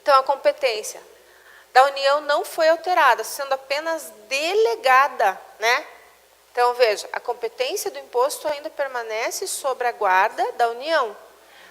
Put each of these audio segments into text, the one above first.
Então, a competência da União não foi alterada, sendo apenas delegada, né? Então, veja, a competência do imposto ainda permanece sob a guarda da União,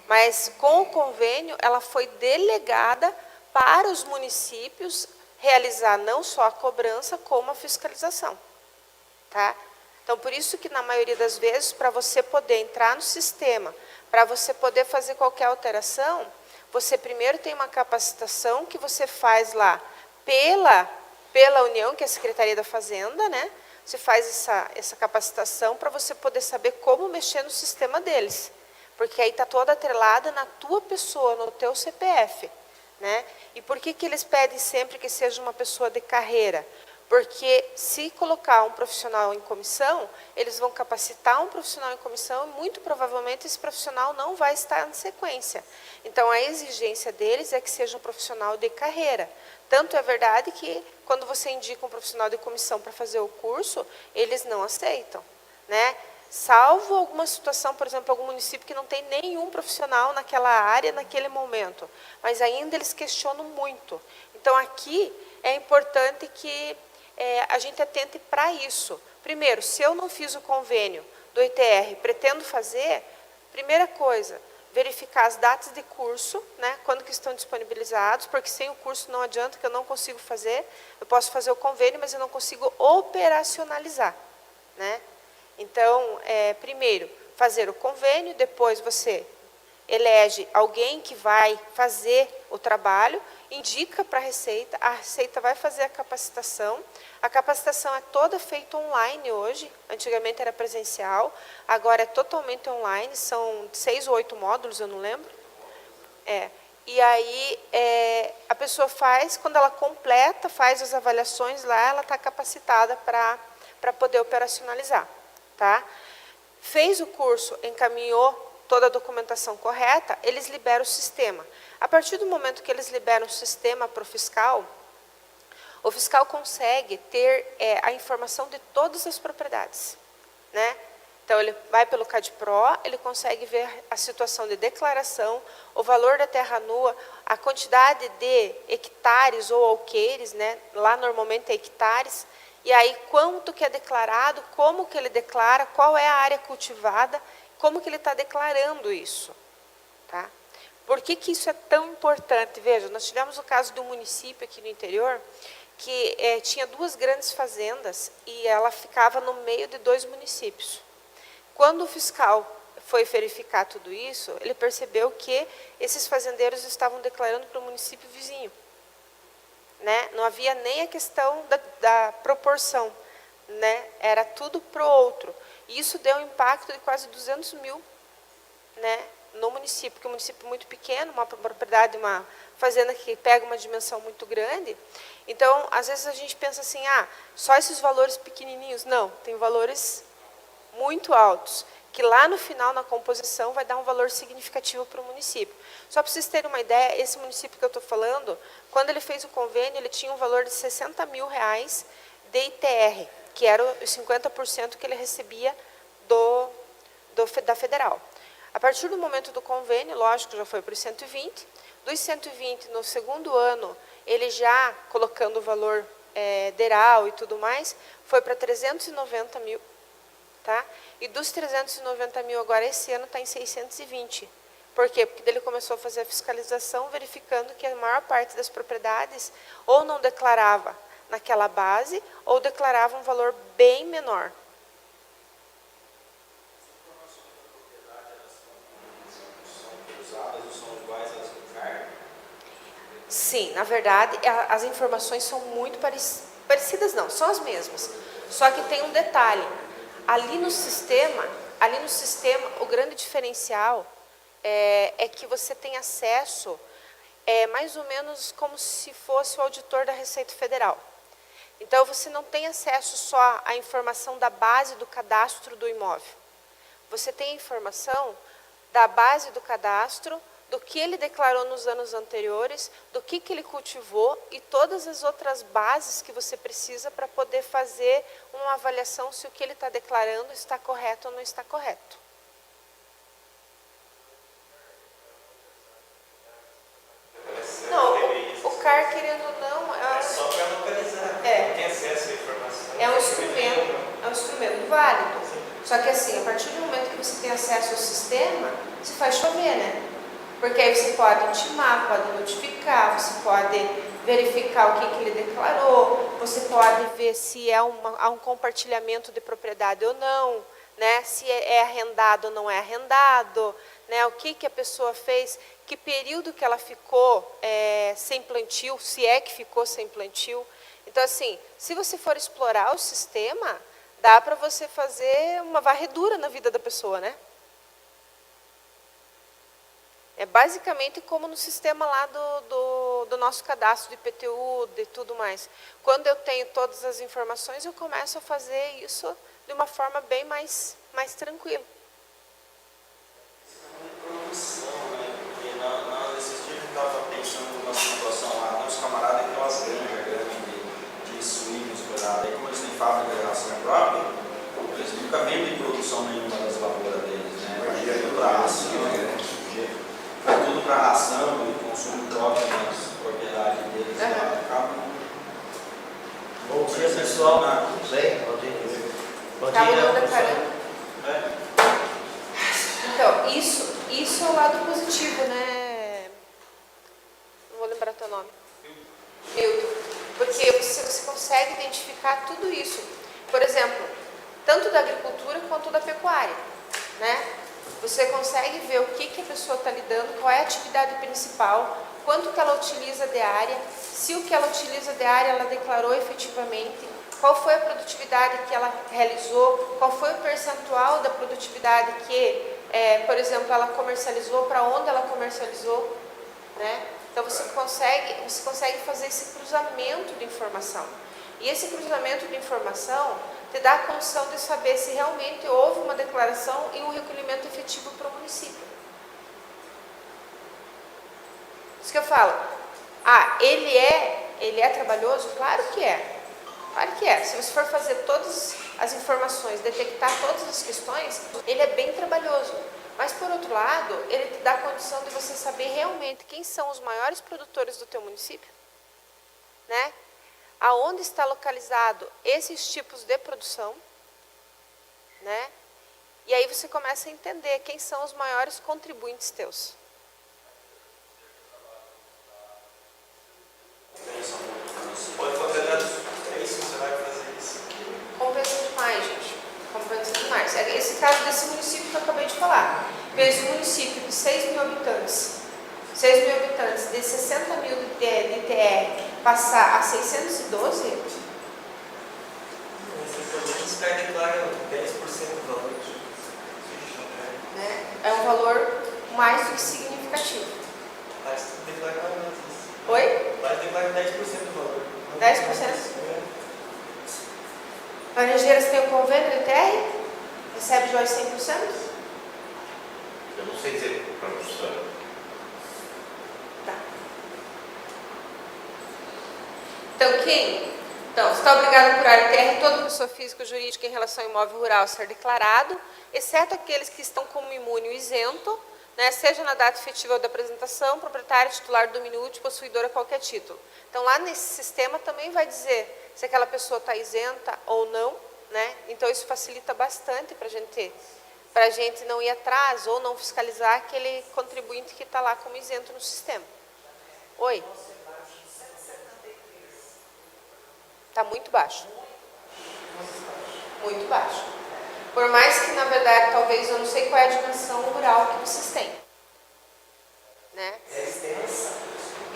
mas com o convênio ela foi delegada para os municípios realizar não só a cobrança, como a fiscalização, tá? Então, por isso que na maioria das vezes, para você poder entrar no sistema, para você poder fazer qualquer alteração, você primeiro tem uma capacitação que você faz lá pela União, que é a Secretaria da Fazenda, né? Você faz essa capacitação para você poder saber como mexer no sistema deles. Porque aí está toda atrelada na tua pessoa, no teu CPF. Né? E por que eles pedem sempre que seja uma pessoa de carreira? Porque se colocar um profissional em comissão, eles vão capacitar um profissional em comissão e muito provavelmente esse profissional não vai estar na sequência. Então, a exigência deles é que seja um profissional de carreira. Tanto é verdade que, quando você indica um profissional de comissão para fazer o curso, eles não aceitam, né? Salvo alguma situação, por exemplo, algum município que não tem nenhum profissional naquela área, naquele momento. Mas ainda eles questionam muito. Então, aqui é importante que a gente atente para isso. Primeiro, se eu não fiz o convênio do ITR, pretendo fazer, primeira coisa, verificar as datas de curso, né, quando que estão disponibilizados, porque sem o curso não adianta, que eu não consigo fazer. Eu posso fazer o convênio, mas eu não consigo operacionalizar, né? Então, primeiro, fazer o convênio, depois você elege alguém que vai fazer o trabalho, indica para a Receita vai fazer a capacitação é toda feita online hoje, antigamente era presencial, agora é totalmente online, são 6 ou 8 módulos, eu não lembro. E aí, a pessoa faz, quando ela completa, faz as avaliações lá, ela está capacitada para poder operacionalizar. Tá? Fez o curso, encaminhou toda a documentação correta, eles liberam o sistema. A partir do momento que eles liberam o sistema para o fiscal consegue ter a informação de todas as propriedades, né? Então, ele vai pelo CADPRO, ele consegue ver a situação de declaração, o valor da terra nua, a quantidade de hectares ou alqueires, né? Lá normalmente é hectares. E aí, quanto que é declarado, como que ele declara, qual é a área cultivada, como que ele está declarando isso. Tá? Por que isso é tão importante? Veja, nós tivemos o caso do município aqui no interior, que tinha 2 grandes fazendas e ela ficava no meio de 2 municípios. Quando o fiscal foi verificar tudo isso, ele percebeu que esses fazendeiros estavam declarando para o município vizinho. Né? Não havia nem a questão da proporção, né? Era tudo para o outro. E isso deu um impacto de quase 200 mil, né? No município, porque é um município muito pequeno, uma propriedade, uma fazenda que pega uma dimensão muito grande. Então, às vezes a gente pensa assim, só esses valores pequenininhos. Não, tem valores muito altos, que lá no final, na composição, vai dar um valor significativo para o município. Só para vocês terem uma ideia, esse município que eu estou falando, quando ele fez o convênio, ele tinha um valor de R$60 mil de ITR, que era os 50% que ele recebia da federal. A partir do momento do convênio, lógico, já foi para os 120. Dos 120, no segundo ano, ele já, colocando o valor DERAL e tudo mais, foi para 390 mil. Tá? E dos 390 mil agora, esse ano está em 620. Por quê? Porque ele começou a fazer a fiscalização, verificando que a maior parte das propriedades ou não declarava naquela base, ou declarava um valor bem menor. Sim, na verdade, as informações são muito parecidas, não, são as mesmas. Só que tem um detalhe. Ali no sistema, o grande diferencial é que você tem acesso, mais ou menos como se fosse o auditor da Receita Federal. Então, você não tem acesso só à informação da base do cadastro do imóvel. Você tem a informação da base do cadastro, do que ele declarou nos anos anteriores, do que ele cultivou e todas as outras bases que você precisa para poder fazer uma avaliação se o que ele está declarando está correto ou não está correto. Não, Só que assim, a partir do momento que você tem acesso ao sistema, você faz chover, né? Porque aí você pode intimar, pode notificar, você pode verificar o que ele declarou, você pode ver se há um compartilhamento de propriedade ou não, né? Se é arrendado ou não é arrendado, né? O que a pessoa fez, que período que ela ficou sem plantio, se é que ficou sem plantio. Então, assim, se você for explorar o sistema, dá para você fazer uma varredura na vida da pessoa, né? É basicamente como no sistema lá do nosso cadastro de IPTU, de tudo mais. Quando eu tenho todas as informações, eu começo a fazer isso de uma forma bem mais tranquila. Produção, né? Porque nesses dias eu estava pensando numa situação lá, tem uns camaradas que tem umas granjas de suínos, aí como eles têm fábrica de ração própria, eles nunca vendem produção nenhuma das lavouras deles, né? Vai direto para ração, vai tudo para ração e consumo próprio nas propriedades deles. Bom dia, pessoal. Bem, bom dia. Bom dia. Então, isso é o lado positivo, né? Não vou lembrar teu nome. Milton. Porque você consegue identificar tudo isso. Por exemplo, tanto da agricultura quanto da pecuária, né? Você consegue ver o que a pessoa está lidando, qual é a atividade principal, quanto que ela utiliza de área, se o que ela utiliza de área ela declarou efetivamente, qual foi a produtividade que ela realizou, qual foi o percentual da produtividade que, por exemplo, ela comercializou, para onde ela comercializou, né? Então você consegue fazer esse cruzamento de informação. E esse cruzamento de informação te dá a condição de saber se realmente houve uma declaração e um recolhimento efetivo para o município. Isso que eu falo. Ele é trabalhoso? Claro que é. Claro que é. Se você for fazer todas as informações, detectar todas as questões, ele é bem trabalhoso. Mas, por outro lado, ele te dá a condição de você saber realmente quem são os maiores produtores do teu município, né? Aonde está localizado esses tipos de produção, né? E aí você começa a entender quem são os maiores contribuintes teus. Pode fazer isso, você vai fazer isso. Compensa demais, gente. Compensa demais. Esse caso desse município que eu acabei de falar. Esse município de 6 mil habitantes, de 60 mil de TR, passar a 612, Os caras declaram 10% do valor. né? É um valor mais do que significativo. Mas declara isso. Oi? Mas declara 10% do valor. 10%? Laranjeiras tem um convênio de TR? Recebe de 100%? Eu não sei dizer para a professora. Tá. Então, você está obrigado a curar TR toda pessoa física ou jurídica em relação ao imóvel rural a ser declarado, exceto aqueles que estão como imune ou isento, né, seja na data efetiva da apresentação, proprietário, titular do domínio útil, possuidor a qualquer título. Então, lá nesse sistema também vai dizer se aquela pessoa está isenta ou não, né? Então, isso facilita bastante para a gente não ir atrás ou não fiscalizar aquele contribuinte que está lá como isento no sistema. Oi? Está muito baixo. Muito baixo. Por mais que, na verdade, talvez, eu não sei qual é a dimensão rural que vocês têm. Né?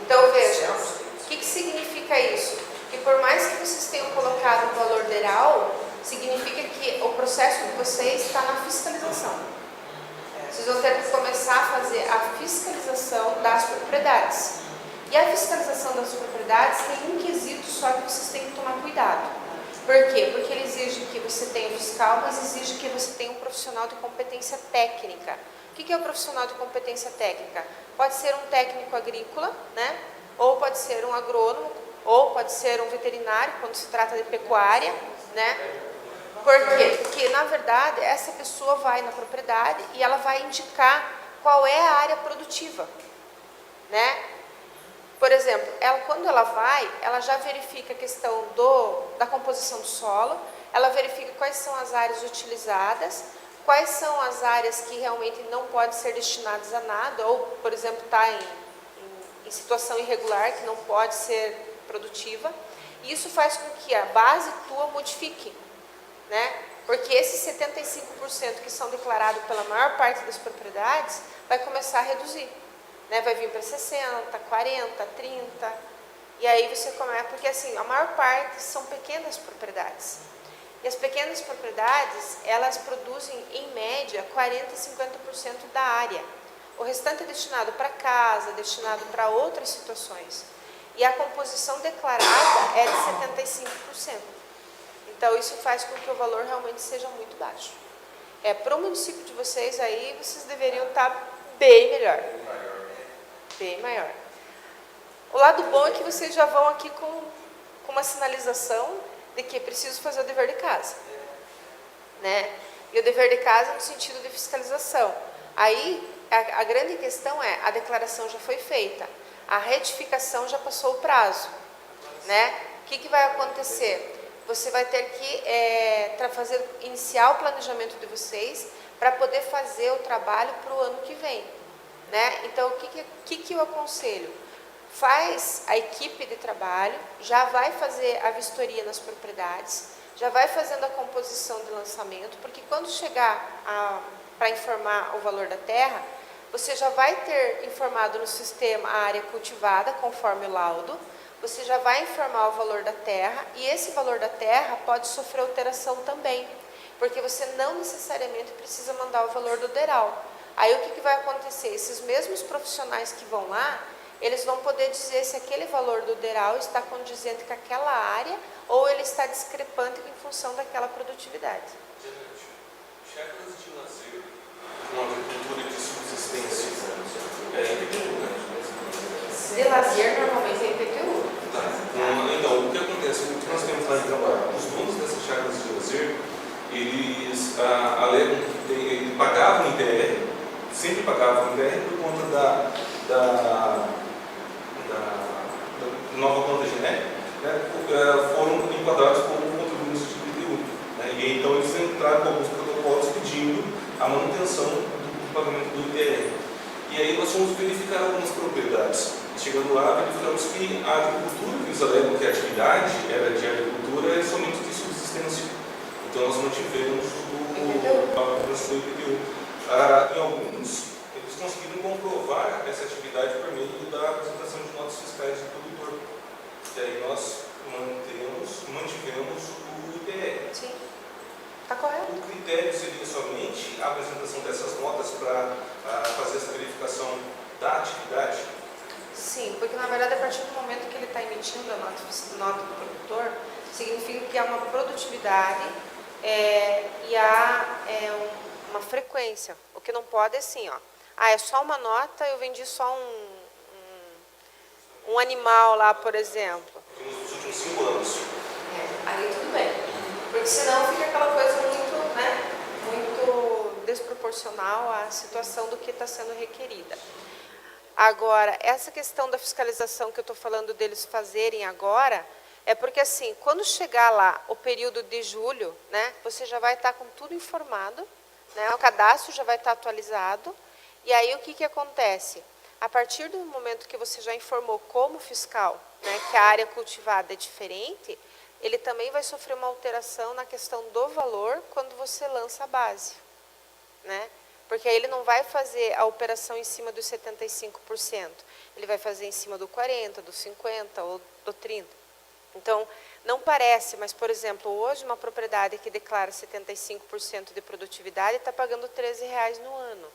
Então, veja, o que significa isso? Que por mais que vocês tenham colocado o valor geral, significa que o processo de vocês está na fiscalização. Vocês vão ter que começar a fazer a fiscalização das propriedades. E a fiscalização das propriedades tem um quesito só que vocês têm que tomar cuidado. Por quê? Porque ele exige que você tenha um fiscal, mas exige que você tenha um profissional de competência técnica. O que é o profissional de competência técnica? Pode ser um técnico agrícola, né? Ou pode ser um agrônomo, ou pode ser um veterinário, quando se trata de pecuária, né? Por quê? Porque, na verdade, essa pessoa vai na propriedade e ela vai indicar qual é a área produtiva, né? Por exemplo, quando ela vai, ela já verifica a questão da composição do solo, ela verifica quais são as áreas utilizadas, quais são as áreas que realmente não podem ser destinadas a nada, ou, por exemplo, está em situação irregular, que não pode ser produtiva. E isso faz com que a base tua modifique, né? Porque esses 75% que são declarados pela maior parte das propriedades, vai começar a reduzir, né? Vai vir para 60, 40, 30, e aí você começa, porque assim, a maior parte são pequenas propriedades. E as pequenas propriedades, elas produzem, em média, 40 a 50% da área. O restante é destinado para casa, destinado para outras situações. E a composição declarada é de 75%. Então, isso faz com que o valor realmente seja muito baixo. Para o município de vocês aí, vocês deveriam estar bem melhor. Bem maior. O lado bom é que vocês já vão aqui com uma sinalização de que é preciso fazer o dever de casa, né? E o dever de casa no sentido de fiscalização. Aí, a grande questão é, a declaração já foi feita, a retificação já passou o prazo, né? O que vai acontecer? Você vai ter que iniciar o planejamento de vocês para poder fazer o trabalho para o ano que vem, né? Então, o que eu aconselho? Faz a equipe de trabalho, já vai fazer a vistoria nas propriedades, já vai fazendo a composição de lançamento, porque quando chegar para informar o valor da terra, você já vai ter informado no sistema a área cultivada, conforme o laudo, você já vai informar o valor da terra, e esse valor da terra pode sofrer alteração também, porque você não necessariamente precisa mandar o valor do DERAL. Aí o que vai acontecer? Esses mesmos profissionais que vão lá, eles vão poder dizer se aquele valor do DERAL está condizente com aquela área ou ele está discrepante em função daquela produtividade. Chácaras de lazer com agricultura de subsistência é IPTU, né? De lazer, normalmente é IPTU. Tá. Então, o que acontece? O que nós temos lá em trabalho? Os donos dessas chácaras de lazer, eles alegam que pagavam ITR, sempre pagavam ITR por conta da nova planta genética, né, foram enquadrados como contribuintes de IPTU. Né, e então eles entraram com alguns protocolos pedindo a manutenção do pagamento do ITR. E aí nós fomos verificar algumas propriedades. Chegando lá, verificamos que a agricultura, que eles alegam que a atividade era de agricultura, é somente de subsistência. Então nós mantivemos o pagamento do IPTU. Em alguns, eles conseguiram comprovar essa atividade por meio da apresentação de notas fiscais do produtor. E aí nós mantivemos o ITR. Sim, está correto. O critério seria somente a apresentação dessas notas para fazer essa verificação da atividade? Sim, porque na verdade a partir do momento que ele está emitindo a nota do produtor, significa que há uma produtividade e há uma frequência. O que não pode é assim, ó. É só uma nota, eu vendi só um animal lá, por exemplo. Nos últimos 5 anos. Aí tudo bem. Porque senão fica aquela coisa muito, né, muito desproporcional à situação do que está sendo requerida. Agora, essa questão da fiscalização que eu estou falando deles fazerem agora, é porque assim, quando chegar lá o período de julho, né, você já vai estar com tudo informado, né, o cadastro já vai estar atualizado, e aí o que acontece? A partir do momento que você já informou como fiscal, né, que a área cultivada é diferente, ele também vai sofrer uma alteração na questão do valor quando você lança a base, né? Porque aí ele não vai fazer a operação em cima dos 75%, ele vai fazer em cima do 40%, do 50% ou do 30%. Então, não parece, mas, por exemplo, hoje uma propriedade que declara 75% de produtividade está pagando R$13 no ano,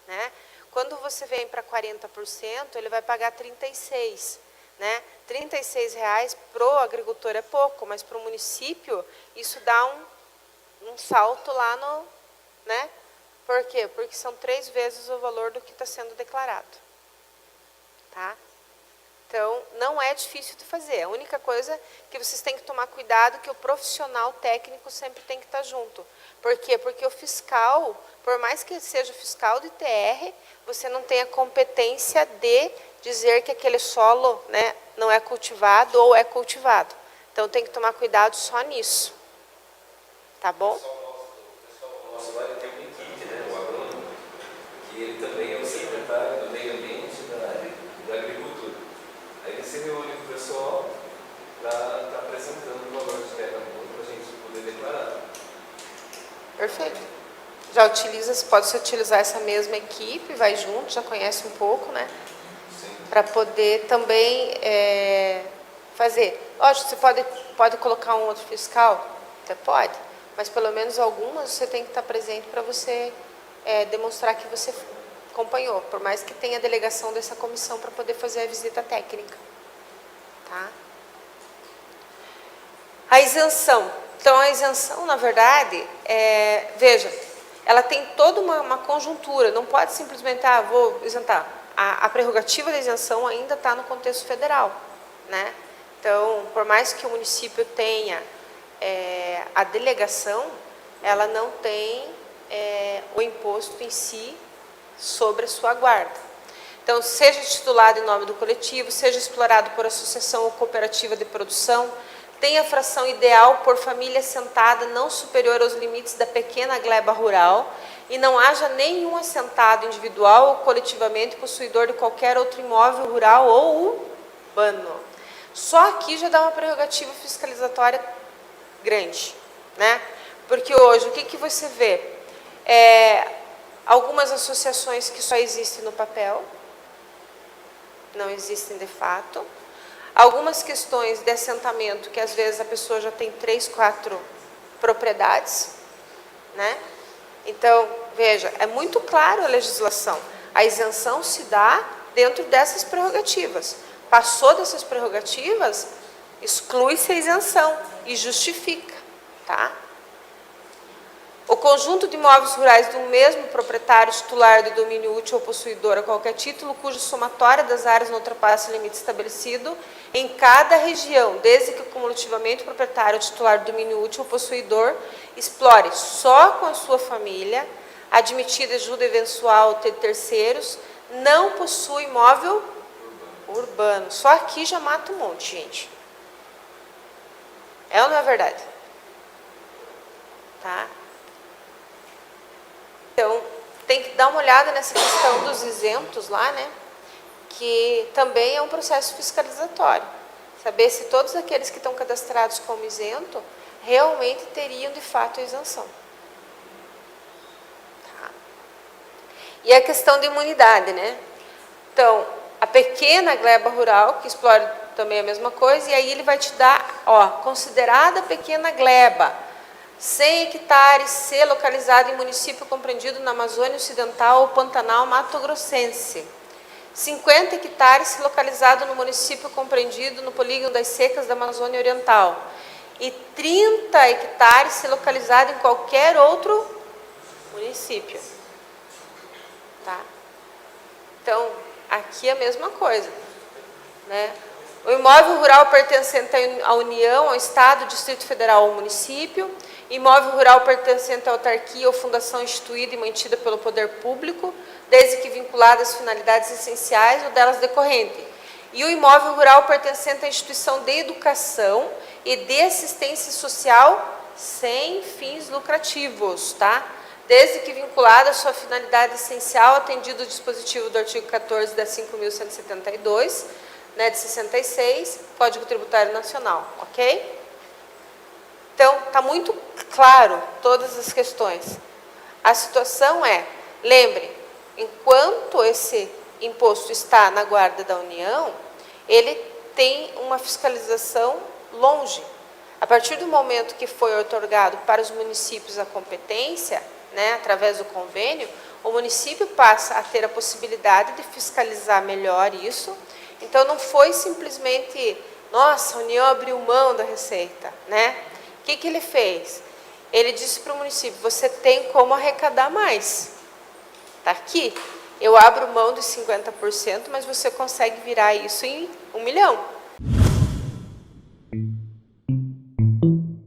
né? Quando você vem para 40%, ele vai pagar 36, né? R$36 para o agricultor é pouco, mas para o município isso dá um salto lá no, né? Por quê? Porque são 3 vezes o valor do que está sendo declarado, tá? Então, não é difícil de fazer. A única coisa que vocês têm que tomar cuidado é que o profissional técnico sempre tem que estar junto. Por quê? Porque o fiscal, por mais que seja fiscal de TR, você não tem a competência de dizer que aquele solo, né, não é cultivado ou é cultivado. Então, tem que tomar cuidado só nisso. Tá bom? O pessoal nosso lá tem uma equipe, né, o agrônomo, que ele também é o secretário do Meio Ambiente da Agricultura. Aí ele se reúne com o pessoal para estar apresentando o valor de cada um para a gente poder declarar. Perfeito. Já utiliza, pode-se utilizar essa mesma equipe, vai junto, já conhece um pouco, né? Para poder também fazer. Lógico, você pode colocar um outro fiscal? Até pode, mas pelo menos algumas você tem que estar presente para você demonstrar que você acompanhou, por mais que tenha a delegação dessa comissão para poder fazer a visita técnica. Tá? A isenção. Então, a isenção, na verdade, veja, ela tem toda uma conjuntura, não pode simplesmente, vou isentar. A prerrogativa da isenção ainda está no contexto federal, né? Então, por mais que o município tenha a delegação, ela não tem o imposto em si sobre a sua guarda. Então, seja titulado em nome do coletivo, seja explorado por associação ou cooperativa de produção, tenha fração ideal por família assentada não superior aos limites da pequena gleba rural e não haja nenhum assentado individual ou coletivamente possuidor de qualquer outro imóvel rural ou urbano. Só aqui já dá uma prerrogativa fiscalizatória grande, né? Porque hoje, o que você vê? Algumas associações que só existem no papel, não existem de fato. Algumas questões de assentamento, que às vezes a pessoa já tem 3, 4 propriedades, né? Então, veja, é muito claro a legislação. A isenção se dá dentro dessas prerrogativas. Passou dessas prerrogativas, exclui-se a isenção e justifica, tá? O conjunto de imóveis rurais do mesmo proprietário titular de domínio útil ou possuidor a qualquer título, cuja somatória das áreas não ultrapasse o limite estabelecido em cada região, desde que cumulativamente o proprietário titular do domínio útil ou possuidor explore só com a sua família, admitida ajuda eventual de terceiros, não possui imóvel urbano. Só aqui já mata um monte, gente. É ou não é verdade? Tá? Então, tem que dar uma olhada nessa questão dos isentos lá, né? Que também é um processo fiscalizatório. Saber se todos aqueles que estão cadastrados como isento realmente teriam, de fato, a isenção. Tá? E a questão de imunidade, né? Então, a pequena gleba rural, que explora também a mesma coisa, e aí ele vai te dar, considerada pequena gleba, 100 hectares, ser localizado em município compreendido na Amazônia Ocidental ou Pantanal Mato Grossense. 50 hectares, localizado no município compreendido no polígono das secas da Amazônia Oriental. E 30 hectares, localizado em qualquer outro município. Tá? Então, aqui é a mesma coisa, né? O imóvel rural pertencente à União, ao Estado, Distrito Federal ou município, imóvel rural pertencente à autarquia ou fundação instituída e mantida pelo poder público, desde que vinculada às finalidades essenciais ou delas decorrente. E o imóvel rural pertencente à instituição de educação e de assistência social sem fins lucrativos, tá? Desde que vinculada à sua finalidade essencial, atendido o dispositivo do artigo 14 da 5.172, né, de 66, Código Tributário Nacional, ok? Então, está muito claro todas as questões. A situação lembre, enquanto esse imposto está na guarda da União, ele tem uma fiscalização longe. A partir do momento que foi otorgado para os municípios a competência, né, através do convênio, o município passa a ter a possibilidade de fiscalizar melhor isso. Então, não foi simplesmente, nossa, a União abriu mão da receita, né? O que ele fez? Ele disse para o município, você tem como arrecadar mais. Está aqui. Eu abro mão dos 50%, mas você consegue virar isso em 1 milhão.